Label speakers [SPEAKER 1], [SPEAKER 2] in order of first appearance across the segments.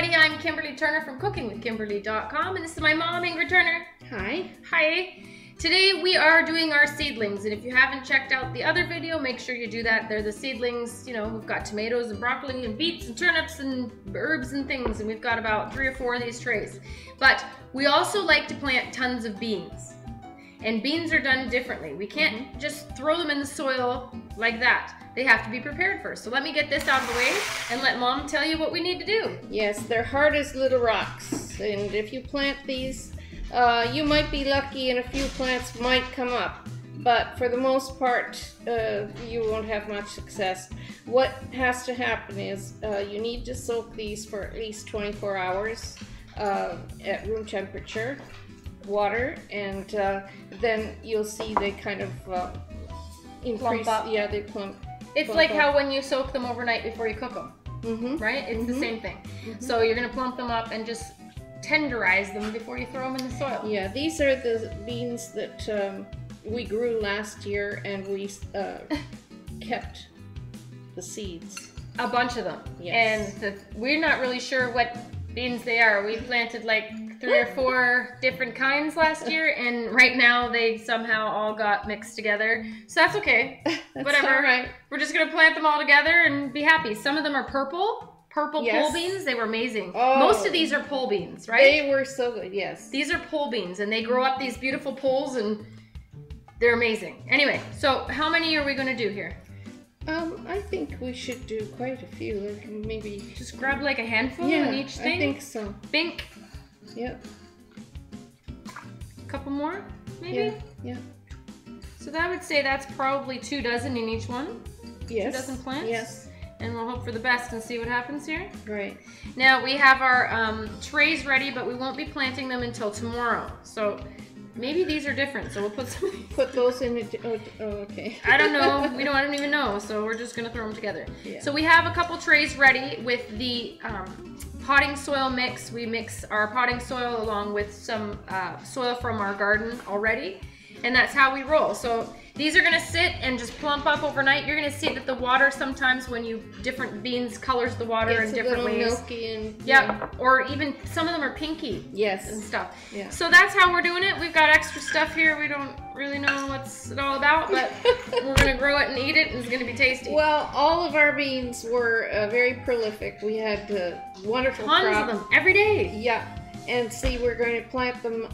[SPEAKER 1] everybody, I'm Kimberly Turner from cookingwithkimberly.com, and this is my mom, Ingrid Turner.
[SPEAKER 2] Hi.
[SPEAKER 1] Hi. Today we are doing our seedlings, and if you haven't checked out the other video, make sure you do that. They're the seedlings. You know, we've got tomatoes and broccoli and beets and turnips and herbs and things, and we've got about 3 or 4 of these trays. But we also like to plant tons of beans, and beans are done differently. We can't just throw them in the soil like that. They have to be prepared first. So let me get this out of the way and let Mom tell you what we need to do.
[SPEAKER 2] Yes, they're hard as little rocks, and if you plant these, you might be lucky and a few plants might come up, but for the most part, you won't have much success. What has to happen is you need to soak these for at least 24 hours at room temperature water, and then you'll see they kind of increase.
[SPEAKER 1] Plump up.
[SPEAKER 2] Yeah, they plump.
[SPEAKER 1] It's like how when you soak them overnight before you cook them, right? It's the same thing. So you're gonna plump them up and just tenderize them before you throw them in the soil.
[SPEAKER 2] Yeah, these are the beans that we grew last year, and we kept the seeds.
[SPEAKER 1] A bunch of them.
[SPEAKER 2] Yes.
[SPEAKER 1] And we're not really sure what beans they are. We planted like 3 or 4 different kinds last year, and right now they somehow all got mixed together. So that's okay.
[SPEAKER 2] That's
[SPEAKER 1] whatever.
[SPEAKER 2] all right.
[SPEAKER 1] We're just gonna plant them all together and be happy. Some of them are purple
[SPEAKER 2] Yes.
[SPEAKER 1] pole beans. They were amazing.
[SPEAKER 2] Oh.
[SPEAKER 1] Most of these are pole beans, right?
[SPEAKER 2] They were so good, yes.
[SPEAKER 1] These are pole beans, and they grow up these beautiful poles, and they're amazing. Anyway, so how many are we gonna do here?
[SPEAKER 2] I think we should do quite a few. Like maybe
[SPEAKER 1] Just grab like a handful
[SPEAKER 2] yeah,
[SPEAKER 1] in each thing.
[SPEAKER 2] I think so.
[SPEAKER 1] Bink.
[SPEAKER 2] Yep.
[SPEAKER 1] A couple more, maybe?
[SPEAKER 2] Yeah. Yeah.
[SPEAKER 1] So that would say that's probably 2 dozen in each one.
[SPEAKER 2] Yes.
[SPEAKER 1] 2 dozen plants.
[SPEAKER 2] Yes.
[SPEAKER 1] And we'll hope for the best and see what happens here.
[SPEAKER 2] Right.
[SPEAKER 1] Now we have our trays ready, but we won't be planting them until tomorrow. So maybe these are different. So we'll put some.
[SPEAKER 2] Put those in it. Oh, okay.
[SPEAKER 1] I don't know. I don't even know. So we're just gonna throw them together.
[SPEAKER 2] Yeah.
[SPEAKER 1] So we have a couple trays ready with the potting soil mix. We mix our potting soil along with some soil from our garden already, and that's how we roll. So these are gonna sit and just plump up overnight. You're gonna see that the water sometimes when different beans colors the water in different ways.
[SPEAKER 2] It's a little milky and
[SPEAKER 1] Yep, or even some of them are pinky.
[SPEAKER 2] Yes.
[SPEAKER 1] And stuff.
[SPEAKER 2] Yeah.
[SPEAKER 1] So that's how we're doing it. We've got extra stuff here. We don't really know what's it all about, but we're gonna grow it and eat it, and it's gonna be tasty.
[SPEAKER 2] Well, all of our beans were very prolific. We had wonderful
[SPEAKER 1] Tons
[SPEAKER 2] crop.
[SPEAKER 1] of them every day.
[SPEAKER 2] Yeah, and see, we're going to plant them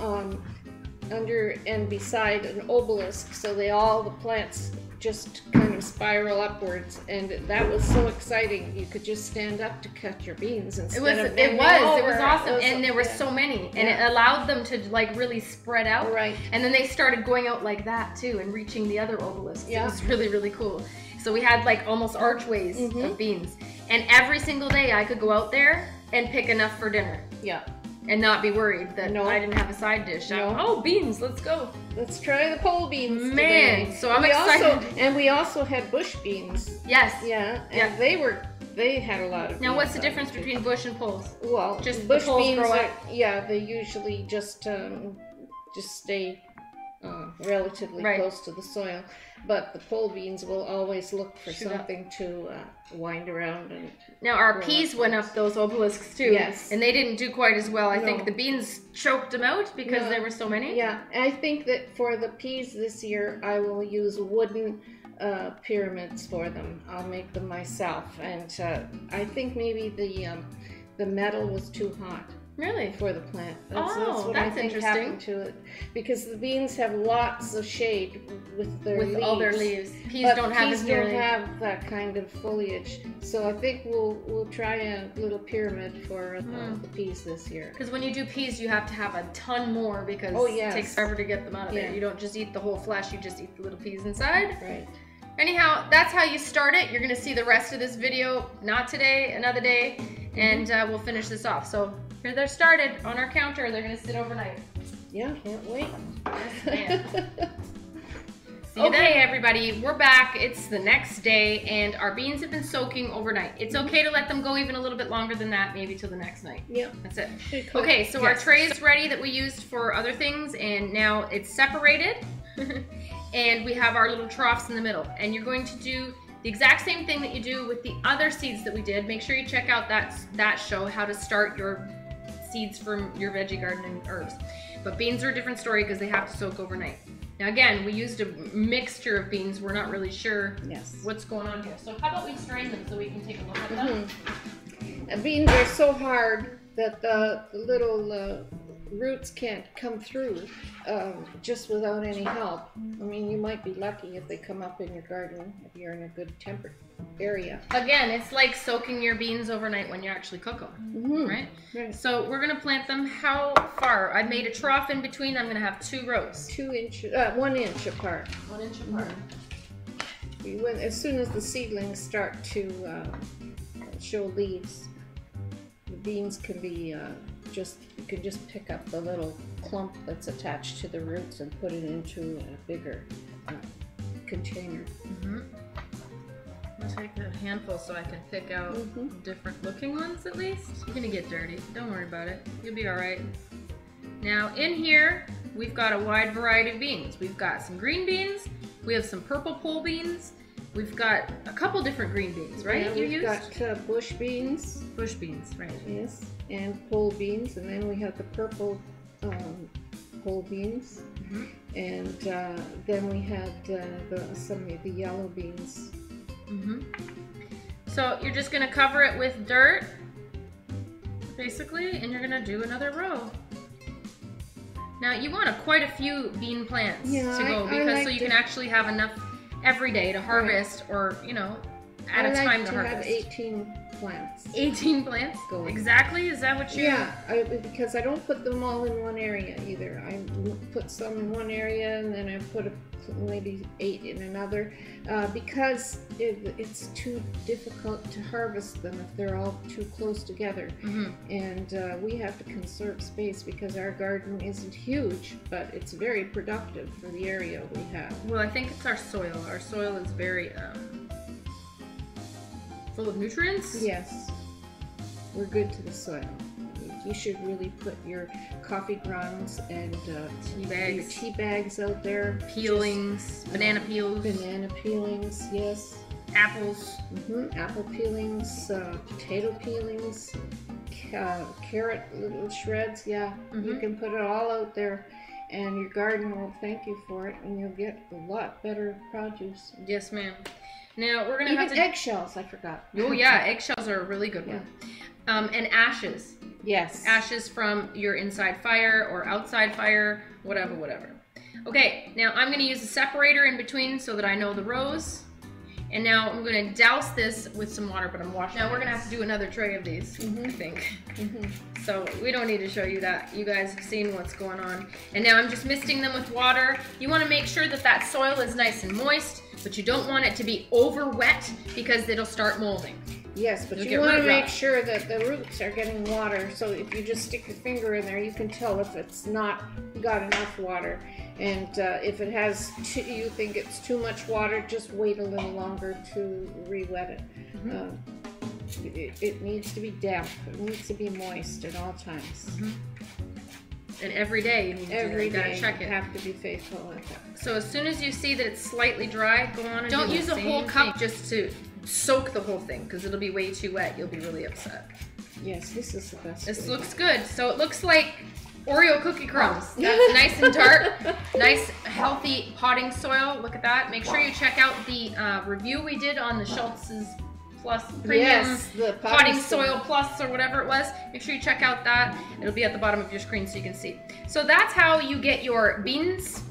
[SPEAKER 2] under and beside an obelisk, so the plants just kind of spiral upwards, and that was so exciting. You could just stand up to cut your beans instead of bending over.
[SPEAKER 1] It was awesome, and there were so many, and it allowed them to like really spread out.
[SPEAKER 2] Right.
[SPEAKER 1] And then they started going out like that too, and reaching the other obelisks.
[SPEAKER 2] Yeah.
[SPEAKER 1] It was really, really cool. So we had like almost archways of beans, and every single day I could go out there and pick enough for dinner.
[SPEAKER 2] Yeah.
[SPEAKER 1] And not be worried that I didn't have a side dish.
[SPEAKER 2] No.
[SPEAKER 1] Oh, beans, let's go.
[SPEAKER 2] Let's try the pole beans
[SPEAKER 1] Man,
[SPEAKER 2] today.
[SPEAKER 1] so I'm excited.
[SPEAKER 2] And we also had bush beans.
[SPEAKER 1] Yes.
[SPEAKER 2] Yeah, and they had a lot of
[SPEAKER 1] Now,
[SPEAKER 2] beans
[SPEAKER 1] what's the
[SPEAKER 2] on
[SPEAKER 1] difference
[SPEAKER 2] them, too.
[SPEAKER 1] between bush and poles?
[SPEAKER 2] Well,
[SPEAKER 1] Just the
[SPEAKER 2] bush
[SPEAKER 1] poles
[SPEAKER 2] beans
[SPEAKER 1] grow
[SPEAKER 2] are,
[SPEAKER 1] up?
[SPEAKER 2] yeah, they usually just stay relatively close to the soil, but the pole beans will always look for something to wind around and.
[SPEAKER 1] Now our peas went up those obelisks too.
[SPEAKER 2] Yes.
[SPEAKER 1] And they didn't do quite as well. I think the beans choked them out because there were so many.
[SPEAKER 2] Yeah, I think that for the peas this year, I will use wooden pyramids for them. I'll make them myself, and I think maybe the metal was too hot.
[SPEAKER 1] Really?
[SPEAKER 2] For the plant.
[SPEAKER 1] That's
[SPEAKER 2] what I think
[SPEAKER 1] interesting.
[SPEAKER 2] happened to it, because the beans have lots of shade with their leaves.
[SPEAKER 1] All their leaves. Peas
[SPEAKER 2] but
[SPEAKER 1] don't have
[SPEAKER 2] peas
[SPEAKER 1] as
[SPEAKER 2] don't
[SPEAKER 1] nearly.
[SPEAKER 2] have that kind of foliage. So I think we'll try a little pyramid for the peas this year.
[SPEAKER 1] Because when you do peas, you have to have a ton more because it takes forever to get them out of there. You don't just eat the whole flesh, you just eat the little peas inside.
[SPEAKER 2] Right.
[SPEAKER 1] Anyhow, that's how you start it. You're going to see the rest of this video, not today, another day, and we'll finish this off. So here they're started on our counter. They're going to sit overnight.
[SPEAKER 2] Yeah, can't wait.
[SPEAKER 1] Yes, man. See you then, everybody. We're back. It's the next day, and our beans have been soaking overnight. It's okay to let them go even a little bit longer than that, maybe till the next night.
[SPEAKER 2] Yeah.
[SPEAKER 1] That's it.
[SPEAKER 2] Cool.
[SPEAKER 1] Okay, so our tray is ready that we used for other things, and now it's separated. And we have our little troughs in the middle. And you're going to do the exact same thing that you do with the other seeds that we did. Make sure you check out that show, how to start your seeds from your veggie garden and herbs. But beans are a different story because they have to soak overnight. Now again, we used a mixture of beans. We're not really sure what's going on here. So how about we strain them so we can take a look at them?
[SPEAKER 2] Beans are so hard that the little roots can't come through just without any help. I mean, you might be lucky if they come up in your garden if you're in a good temperate area.
[SPEAKER 1] Again, it's like soaking your beans overnight when you actually cook them, right? So we're gonna plant them how far? I made a trough in between. I'm gonna have 2 rows.
[SPEAKER 2] 1 inch apart.
[SPEAKER 1] 1 inch apart.
[SPEAKER 2] As soon as the seedlings start to show leaves, the beans can be you can just pick up the little clump that's attached to the roots and put it into a bigger container.
[SPEAKER 1] I'll take a handful so I can pick out different looking ones at least. You're gonna get dirty. Don't worry about it. You'll be all right. Now in here, we've got a wide variety of beans. We've got some green beans. We have some purple pole beans. We've got a couple different green beans, right?
[SPEAKER 2] Yeah, we've got bush beans.
[SPEAKER 1] Bush beans, right.
[SPEAKER 2] Yes, and pole beans, and then we have the purple pole beans, and then we had some of the yellow beans.
[SPEAKER 1] So you're just gonna cover it with dirt, basically, and you're gonna do another row. Now you want quite a few bean plants to go because so you can actually have enough every day to harvest, or at a time to harvest.
[SPEAKER 2] I like to have 18 plants.
[SPEAKER 1] 18 plants?
[SPEAKER 2] Going.
[SPEAKER 1] Exactly? Is that what you...
[SPEAKER 2] Yeah, because I don't put them all in one area either. I put some in one area and then I put maybe 8 in another because it's too difficult to harvest them if they're all too close together. And we have to conserve space because our garden isn't huge, but it's very productive for the area we have.
[SPEAKER 1] Well, I think it's our soil. Our soil is very full of nutrients.
[SPEAKER 2] Yes, we're good to the soil. You should really put your coffee grounds and your tea bags out there.
[SPEAKER 1] Peelings, banana peels.
[SPEAKER 2] Banana peelings, yes.
[SPEAKER 1] Apples.
[SPEAKER 2] Apple peelings, potato peelings, carrot little shreds, You can put it all out there and your garden will thank you for it and you'll get a lot better produce.
[SPEAKER 1] Yes, ma'am. Now we're gonna have to...
[SPEAKER 2] eggshells, I forgot.
[SPEAKER 1] Oh yeah, eggshells are a really good one. And ashes.
[SPEAKER 2] Yes.
[SPEAKER 1] Ashes from your inside fire or outside fire, whatever. Okay, now I'm gonna use a separator in between so that I know the rows. And now I'm gonna douse this with some water, but I'm washing. Now we're gonna have to do another tray of these, I think. So we don't need to show you that. You guys have seen what's going on. And now I'm just misting them with water. You wanna make sure that that soil is nice and moist, but you don't want it to be over wet because it'll start molding.
[SPEAKER 2] Yes, but you want to make sure that the roots are getting water. So if you just stick your finger in there, you can tell if it's not got enough water. And if it has, you think it's too much water, just wait a little longer to re-wet it. It needs to be damp. It needs to be moist at all times.
[SPEAKER 1] And every day you need to gotta check it.
[SPEAKER 2] You have to be faithful with it.
[SPEAKER 1] So as soon as you see that it's slightly dry, go on and don't use a whole cup just to soak the whole thing because it'll be way too wet. You'll be really upset.
[SPEAKER 2] Yes, this is the best.
[SPEAKER 1] This looks good. So it looks like Oreo cookie crumbs. That's nice and tart. Nice, healthy potting soil. Look at that. Make sure you check out the review we did on the Schultz's Plus Premium
[SPEAKER 2] the
[SPEAKER 1] Potting Soil Plus or whatever it was. Make sure you check out that. It'll be at the bottom of your screen so you can see. So that's how you get your beans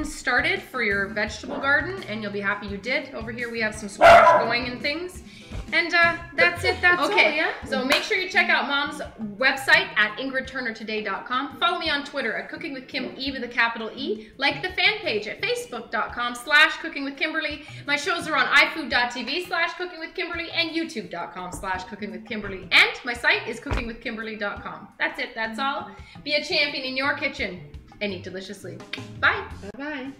[SPEAKER 1] started for your vegetable garden, and you'll be happy you did. Over here we have some squash going and things. And that's it. That's okay. All, yeah? So make sure you check out Mom's website at ingridturnertoday.com. Follow me on Twitter at Cooking with Kim, E with a capital E. Like the fan page at facebook.com/cookingwithkimberly. My shows are on ifood.tv/cookingwithkimberly and youtube.com/cookingwithkimberly. And my site is cookingwithkimberly.com. That's it. That's all. Be a champion in your kitchen and eat deliciously. Bye.
[SPEAKER 2] Bye-bye.